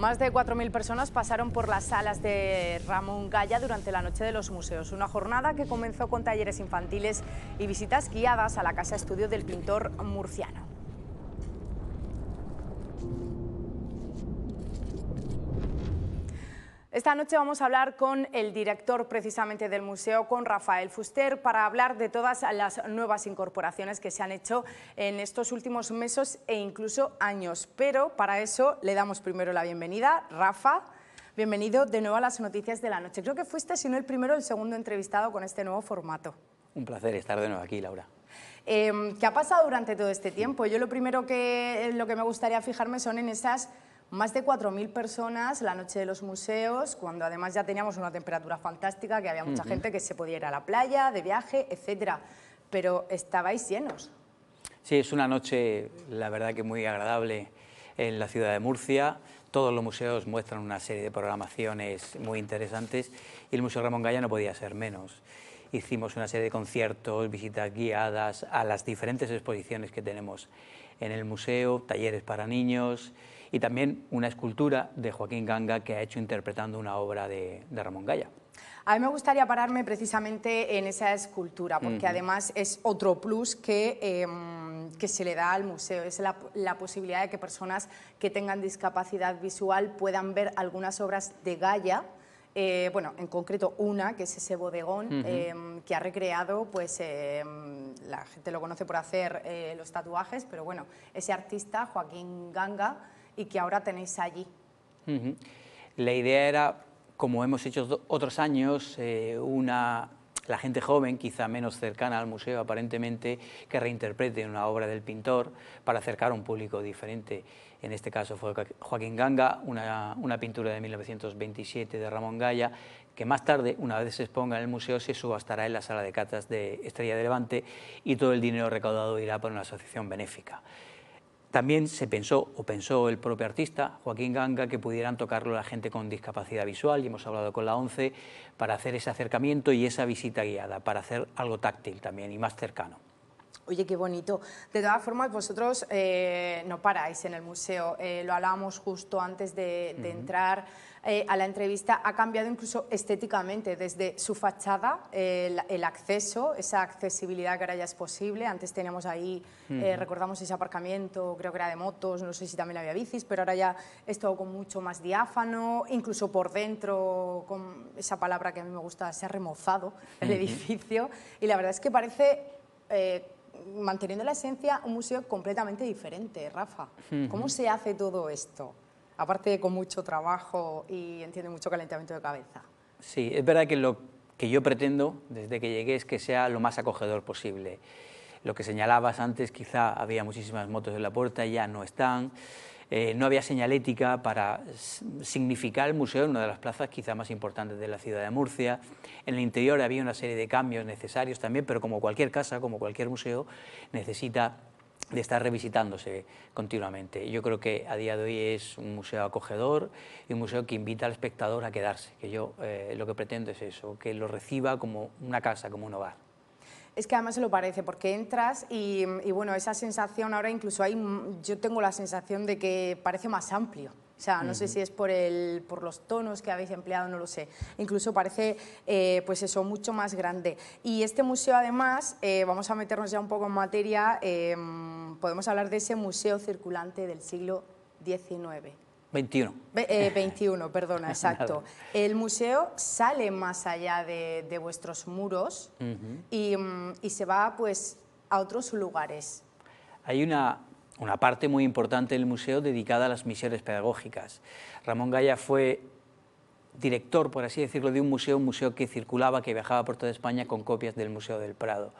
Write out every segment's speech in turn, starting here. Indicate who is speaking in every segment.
Speaker 1: Más de 4.000 personas pasaron por las salas de Ramón Gaya durante la Noche de los Museos, una jornada que comenzó con talleres infantiles y visitas guiadas a la casa estudio del pintor murciano. Esta noche vamos a hablar con el director precisamente del museo, con Rafael Fuster, para hablar de todas las nuevas incorporaciones que se han hecho en estos últimos meses e incluso años. Pero para eso le damos primero la bienvenida. Rafa, bienvenido de nuevo a las noticias de la noche. Creo que fuiste, si no el primero, el segundo entrevistado con este nuevo formato.
Speaker 2: Un placer estar de nuevo aquí, Laura.
Speaker 1: ¿Qué ha pasado durante todo este tiempo? Yo lo primero que me gustaría fijarme son en esas más de 4.000 personas la Noche de los Museos, cuando además ya teníamos una temperatura fantástica, que había mucha gente que se podía ir a la playa, de viaje, etcétera. Pero estabais llenos.
Speaker 2: Sí, es una noche, la verdad que muy agradable en la ciudad de Murcia. Todos los museos muestran una serie de programaciones muy interesantes y el Museo Ramón Gaya no podía ser menos. Hicimos una serie de conciertos, visitas guiadas a las diferentes exposiciones que tenemos en el museo, talleres para niños y también una escultura de Joaquín Ganga que ha hecho interpretando una obra de Ramón Gaya.
Speaker 1: A mí me gustaría pararme precisamente en esa escultura, porque además es otro plus que se le da al museo, es la posibilidad de que personas que tengan discapacidad visual puedan ver algunas obras de Gaya. Bueno, en concreto una, que es ese bodegón que ha recreado, pues la gente lo conoce por hacer los tatuajes, pero bueno, ese artista, Joaquín Ganga, y que ahora tenéis allí.
Speaker 2: La idea era, como hemos hecho otros años, la gente joven, quizá menos cercana al museo aparentemente, que reinterprete una obra del pintor para acercar a un público diferente. En este caso fue Joaquín Ganga, una pintura de 1927 de Ramón Gaya, que más tarde, una vez se exponga en el museo, se subastará en la sala de catas de Estrella de Levante y todo el dinero recaudado irá para una asociación benéfica. También pensó el propio artista, Joaquín Ganga, que pudieran tocarlo la gente con discapacidad visual, y hemos hablado con la ONCE para hacer ese acercamiento y esa visita guiada, para hacer algo táctil también y más cercano.
Speaker 1: Oye, qué bonito. De todas formas, vosotros no paráis en el museo. Lo hablábamos justo antes de entrar a la entrevista. Ha cambiado incluso estéticamente, desde su fachada, el acceso, esa accesibilidad que ahora ya es posible. Antes teníamos ahí, recordamos ese aparcamiento, creo que era de motos, no sé si también había bicis, pero ahora ya es todo con mucho más diáfano, incluso por dentro, con esa palabra que a mí me gusta, se ha remozado el edificio. Y la verdad es que parece... manteniendo la esencia, un museo completamente diferente, Rafa. ¿Cómo se hace todo esto? Aparte de con mucho trabajo y, entiendo, mucho calentamiento de cabeza.
Speaker 2: Sí, es verdad que lo que yo pretendo desde que llegué es que sea lo más acogedor posible. Lo que señalabas antes, quizá había muchísimas motos en la puerta, ya no están. No había señalética para significar el museo en una de las plazas quizá más importantes de la ciudad de Murcia. En el interior había una serie de cambios necesarios también, pero como cualquier casa, como cualquier museo, necesita de estar revisitándose continuamente. Yo creo que a día de hoy es un museo acogedor y un museo que invita al espectador a quedarse, que yo lo que pretendo es eso, que lo reciba como una casa, como un hogar.
Speaker 1: Es que además se lo parece, porque entras y bueno, esa sensación ahora incluso yo tengo la sensación de que parece más amplio. O sea, no sé si es por los tonos que habéis empleado, no lo sé. Incluso parece, pues eso, mucho más grande. Y este museo, además, vamos a meternos ya un poco en materia, podemos hablar de ese museo circulante del siglo XIX.
Speaker 2: 21.
Speaker 1: 21, perdona, exacto. El museo sale más allá de vuestros muros y se va, pues, a otros lugares.
Speaker 2: Hay una parte muy importante del museo dedicada a las misiones pedagógicas. Ramón Gaya fue director, por así decirlo, de un museo que circulaba, que viajaba por toda España con copias del Museo del Prado.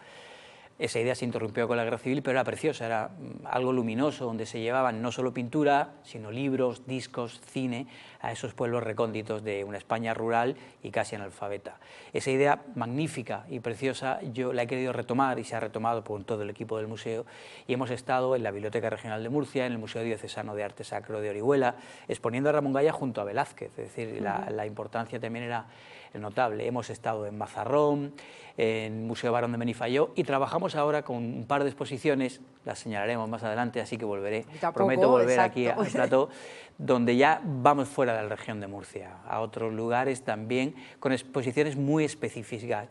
Speaker 2: Esa idea se interrumpió con la Guerra Civil, pero era preciosa, era algo luminoso, donde se llevaban no solo pintura, sino libros, discos, cine, a esos pueblos recónditos de una España rural y casi analfabeta. Esa idea magnífica y preciosa yo la he querido retomar y se ha retomado por todo el equipo del museo, y hemos estado en la Biblioteca Regional de Murcia, en el Museo Diocesano de Arte Sacro de Orihuela, exponiendo a Ramón Gaya junto a Velázquez, es decir, la importancia también era notable. Hemos estado en Mazarrón, en el Museo Barón de Benifayó, y trabajamos estamos ahora con un par de exposiciones, las señalaremos más adelante, así que volveré,
Speaker 1: Tampoco,
Speaker 2: prometo volver
Speaker 1: exacto.
Speaker 2: aquí al plató, donde ya vamos fuera de la región de Murcia, a otros lugares también, con exposiciones muy específicas.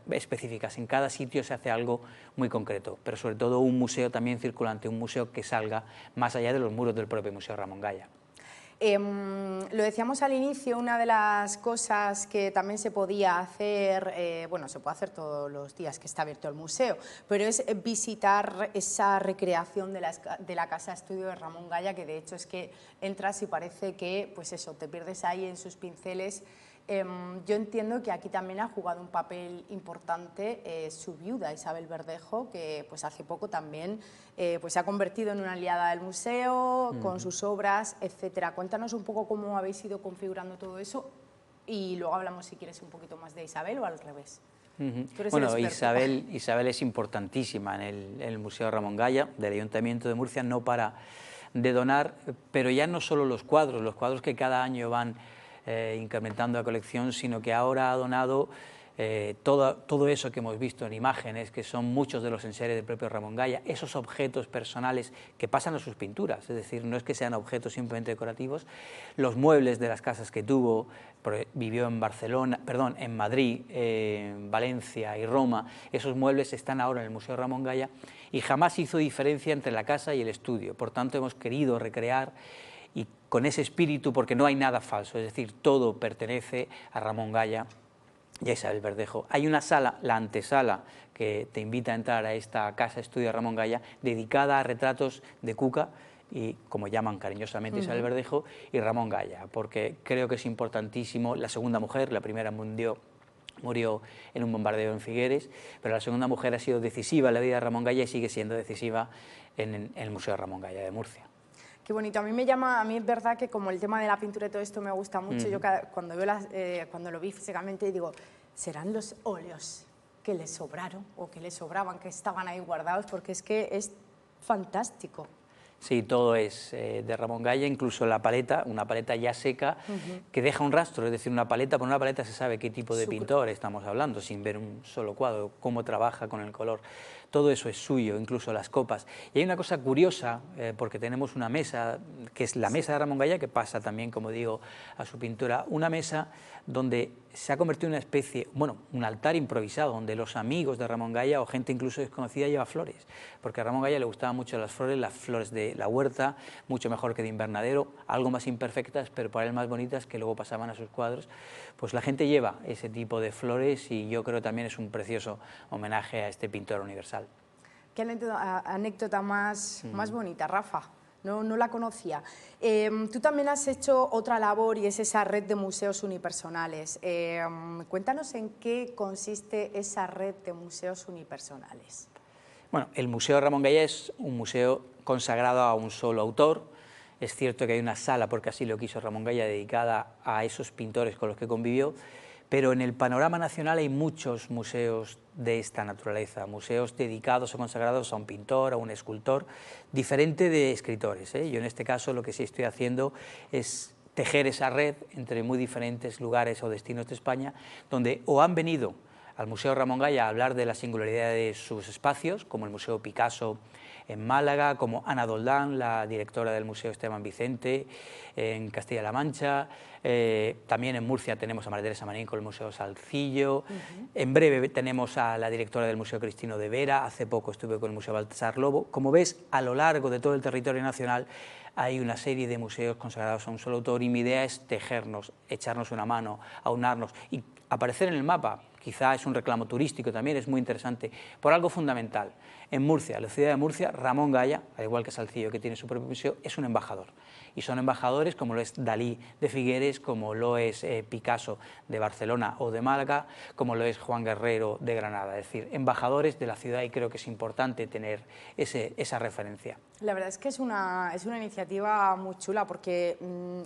Speaker 2: En cada sitio se hace algo muy concreto, pero sobre todo un museo también circulante, un museo que salga más allá de los muros del propio Museo Ramón Gaya.
Speaker 1: Lo decíamos al inicio, una de las cosas que también se podía hacer, bueno, se puede hacer todos los días que está abierto el museo, pero es visitar esa recreación de la Casa Estudio de Ramón Gaya, que de hecho es que entras y parece que, pues eso, te pierdes ahí en sus pinceles. Yo entiendo que aquí también ha jugado un papel importante su viuda, Isabel Verdejo, que pues hace poco también pues se ha convertido en una aliada del museo, con sus obras, etcétera. Cuéntanos un poco cómo habéis ido configurando todo eso y luego hablamos, si quieres, un poquito más de Isabel o al revés.
Speaker 2: Bueno, Isabel es importantísima en el Museo Ramón Gaya del Ayuntamiento de Murcia, no para de donar, pero ya no solo los cuadros que cada año van incrementando la colección, sino que ahora ha donado todo eso que hemos visto en imágenes, que son muchos de los enseres del propio Ramón Gaya, esos objetos personales que pasan a sus pinturas, es decir, no es que sean objetos simplemente decorativos, los muebles de las casas que tuvo, vivió en en Madrid, Valencia y Roma, esos muebles están ahora en el Museo Ramón Gaya y jamás hizo diferencia entre la casa y el estudio, por tanto hemos querido recrear y con ese espíritu, porque no hay nada falso, es decir, todo pertenece a Ramón Gaya y a Isabel Verdejo. Hay una sala, la antesala, que te invita a entrar a esta casa estudio de Ramón Gaya, dedicada a retratos de Cuca, y como llaman cariñosamente Isabel Verdejo, y Ramón Gaya, porque creo que es importantísimo, la segunda mujer, la primera murió en un bombardeo en Figueres, pero la segunda mujer ha sido decisiva en la vida de Ramón Gaya y sigue siendo decisiva en el Museo Ramón Gaya de Murcia.
Speaker 1: Qué bonito, a mí es verdad que como el tema de la pintura y todo esto me gusta mucho, yo cuando lo vi físicamente digo, ¿serán los óleos que le sobraron o que le sobraban, que estaban ahí guardados? Porque es que es fantástico.
Speaker 2: Sí, todo es de Ramón Gaya, incluso la paleta, una paleta ya seca, que deja un rastro, es decir, una paleta, por una paleta se sabe qué tipo de pintor estamos hablando, sin ver un solo cuadro, cómo trabaja con el color. Todo eso es suyo, incluso las copas. Y hay una cosa curiosa, porque tenemos una mesa, que es la mesa de Ramón Gaya, que pasa también, como digo, a su pintura, una mesa donde se ha convertido en una especie, bueno, un altar improvisado, donde los amigos de Ramón Gaya o gente incluso desconocida lleva flores, porque a Ramón Gaya le gustaban mucho las flores de la huerta, mucho mejor que de invernadero, algo más imperfectas, pero para él más bonitas, que luego pasaban a sus cuadros. Pues la gente lleva ese tipo de flores y yo creo que también es un precioso homenaje a este pintor universal.
Speaker 1: Qué anécdota más bonita, Rafa. No la conocía. Tú también has hecho otra labor y es esa red de museos unipersonales. Cuéntanos en qué consiste esa red de museos unipersonales.
Speaker 2: Bueno, el Museo Ramón Gaya es un museo consagrado a un solo autor. Es cierto que hay una sala, porque así lo quiso Ramón Gaya, dedicada a esos pintores con los que convivió, pero en el panorama nacional hay muchos museos de esta naturaleza, museos dedicados o consagrados a un pintor, a un escultor, diferente de escritores. Yo en este caso lo que sí estoy haciendo es tejer esa red entre muy diferentes lugares o destinos de España, donde o han venido al Museo Ramón Gaya a hablar de la singularidad de sus espacios, como el Museo Picasso en Málaga, como Ana Doldán, la directora del Museo Esteban Vicente en Castilla-La Mancha, también en Murcia tenemos a María Teresa Marín con el Museo Salcillo, en breve tenemos a la directora del Museo Cristino de Vera, hace poco estuve con el Museo Baltasar Lobo. Como ves, a lo largo de todo el territorio nacional hay una serie de museos consagrados a un solo autor y mi idea es tejernos, echarnos una mano, aunarnos y aparecer en el mapa. Quizá es un reclamo turístico también, es muy interesante, por algo fundamental. En Murcia, la ciudad de Murcia, Ramón Gaya, al igual que Salcillo, que tiene su propio museo, es un embajador. Y son embajadores como lo es Dalí de Figueres, como lo es Picasso de Barcelona o de Málaga, como lo es Juan Guerrero de Granada. Es decir, embajadores de la ciudad y creo que es importante tener esa referencia.
Speaker 1: La verdad es que es una iniciativa muy chula porque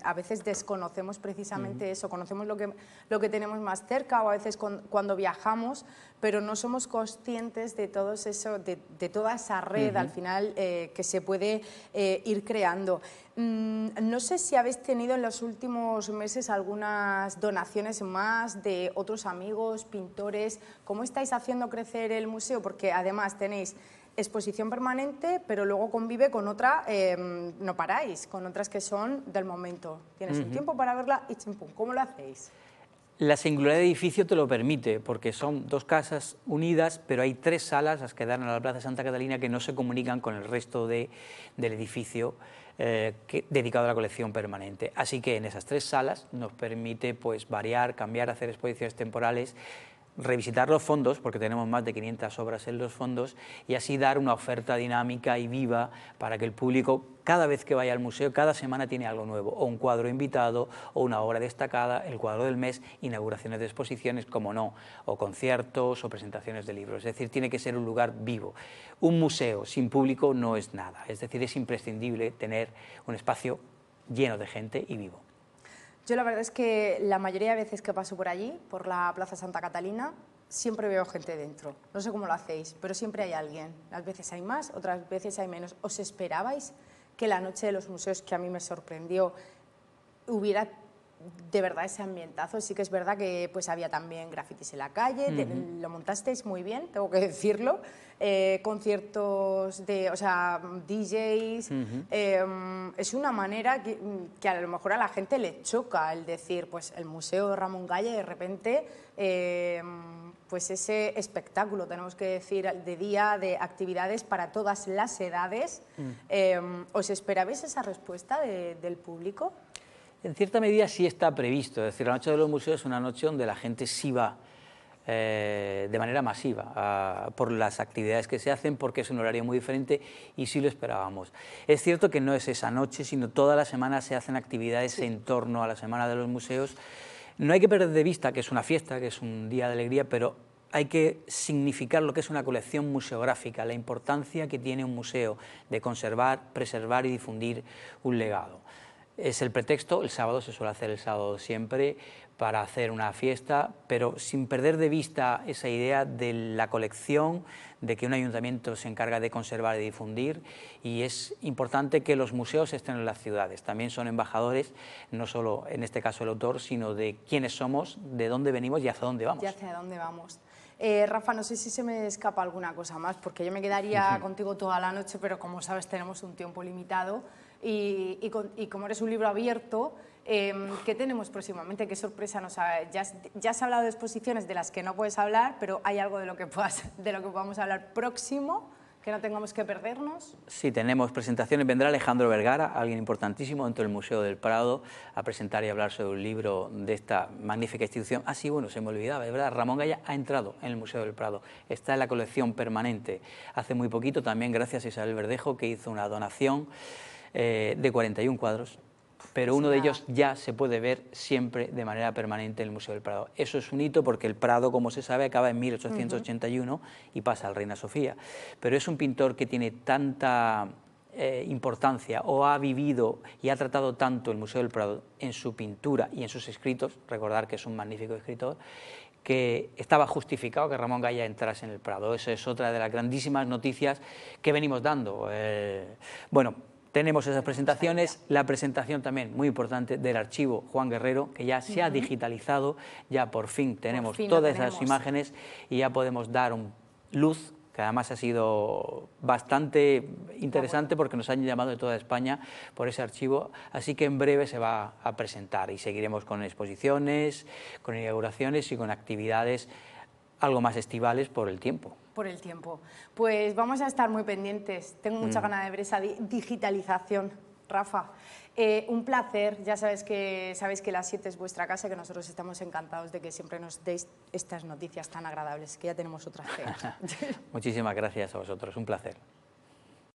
Speaker 1: a veces desconocemos precisamente eso, conocemos lo que tenemos más cerca o a veces cuando viajamos, pero no somos conscientes de todo eso, de toda esa red al final que se puede ir creando. No sé si habéis tenido en los últimos meses algunas donaciones más de otros amigos, pintores. ¿Cómo estáis haciendo crecer el museo? Porque además tenéis exposición permanente, pero luego convive con otra, no paráis, con otras que son del momento. Tienes un tiempo para verla y chimpum. ¿Cómo lo hacéis?
Speaker 2: La singularidad del edificio te lo permite, porque son dos casas unidas, pero hay 3 salas, las que dan a la Plaza Santa Catalina, que no se comunican con el resto del edificio dedicado a la colección permanente. Así que en esas 3 salas nos permite pues, variar, cambiar, hacer exposiciones temporales, revisitar los fondos, porque tenemos más de 500 obras en los fondos, y así dar una oferta dinámica y viva para que el público, cada vez que vaya al museo, cada semana tiene algo nuevo, o un cuadro invitado, o una obra destacada, el cuadro del mes, inauguraciones de exposiciones, como no, o conciertos o presentaciones de libros. Es decir, tiene que ser un lugar vivo. Un museo sin público no es nada, es decir, es imprescindible tener un espacio lleno de gente y vivo.
Speaker 1: Yo la verdad es que la mayoría de veces que paso por allí, por la Plaza Santa Catalina, siempre veo gente dentro. No sé cómo lo hacéis, pero siempre hay alguien. A veces hay más, otras veces hay menos. ¿Os esperabais que la noche de los museos, que a mí me sorprendió, hubiera de verdad ese ambientazo? Sí que es verdad que pues había también grafitis en la calle, lo montasteis muy bien, tengo que decirlo, conciertos de, o sea, DJs, es una manera que a lo mejor a la gente le choca el decir, pues el Museo de Ramón Gaya, de repente, pues ese espectáculo, tenemos que decir, de día, de actividades para todas las edades. ¿Os esperabais esa respuesta del público?
Speaker 2: En cierta medida sí está previsto, es decir, la Noche de los Museos es una noche donde la gente sí va de manera masiva por las actividades que se hacen, porque es un horario muy diferente y sí lo esperábamos. Es cierto que no es esa noche, sino toda la semana se hacen actividades en torno a la Semana de los Museos. No hay que perder de vista que es una fiesta, que es un día de alegría, pero hay que significar lo que es una colección museográfica, la importancia que tiene un museo de conservar, preservar y difundir un legado. Es el pretexto, el sábado se suele hacer el sábado siempre para hacer una fiesta, pero sin perder de vista esa idea de la colección, de que un ayuntamiento se encarga de conservar y difundir, y es importante que los museos estén en las ciudades, también son embajadores, no solo en este caso el autor, sino de quiénes somos, de dónde venimos y hacia dónde vamos.
Speaker 1: Y hacia dónde vamos. Rafa, no sé si se me escapa alguna cosa más, porque yo me quedaría contigo toda la noche, pero como sabes tenemos un tiempo limitado. Y como eres un libro abierto, ¿qué tenemos próximamente? ¿Qué sorpresa nos ha...? Ya has hablado de exposiciones de las que no puedes hablar, pero ¿hay algo de lo que podamos hablar próximo, que no tengamos que perdernos? Sí,
Speaker 2: tenemos presentaciones. Vendrá Alejandro Vergara, alguien importantísimo dentro del Museo del Prado, a presentar y hablar sobre un libro de esta magnífica institución. Ah, sí, bueno, se me olvidaba, es verdad, Ramón Gaya ha entrado en el Museo del Prado, está en la colección permanente. Hace muy poquito también, gracias a Isabel Verdejo, que hizo una donación de 41 cuadros, pero uno de ellos ya se puede ver siempre de manera permanente en el Museo del Prado. Eso es un hito porque el Prado, como se sabe, acaba en 1881 y pasa al Reina Sofía, pero es un pintor que tiene tanta importancia, o ha vivido y ha tratado tanto el Museo del Prado en su pintura y en sus escritos, recordar que es un magnífico escritor, que estaba justificado que Ramón Gaya entrase en el Prado. Esa es otra de las grandísimas noticias que venimos dando. Bueno, tenemos esas presentaciones, la presentación también muy importante del archivo Juan Guerrero, que ya se ha digitalizado, ya por fin tenemos todas esas imágenes y ya podemos dar luz, que además ha sido bastante interesante porque nos han llamado de toda España por ese archivo, así que en breve se va a presentar y seguiremos con exposiciones, con inauguraciones y con actividades algo más estivales por el tiempo.
Speaker 1: Por el tiempo. Pues vamos a estar muy pendientes. Tengo mucha ganas de ver esa digitalización, Rafa. Un placer. Ya sabéis que las 7 es vuestra casa, que nosotros estamos encantados de que siempre nos deis estas noticias tan agradables, que ya tenemos otras feas.
Speaker 2: Muchísimas gracias a vosotros. Un placer.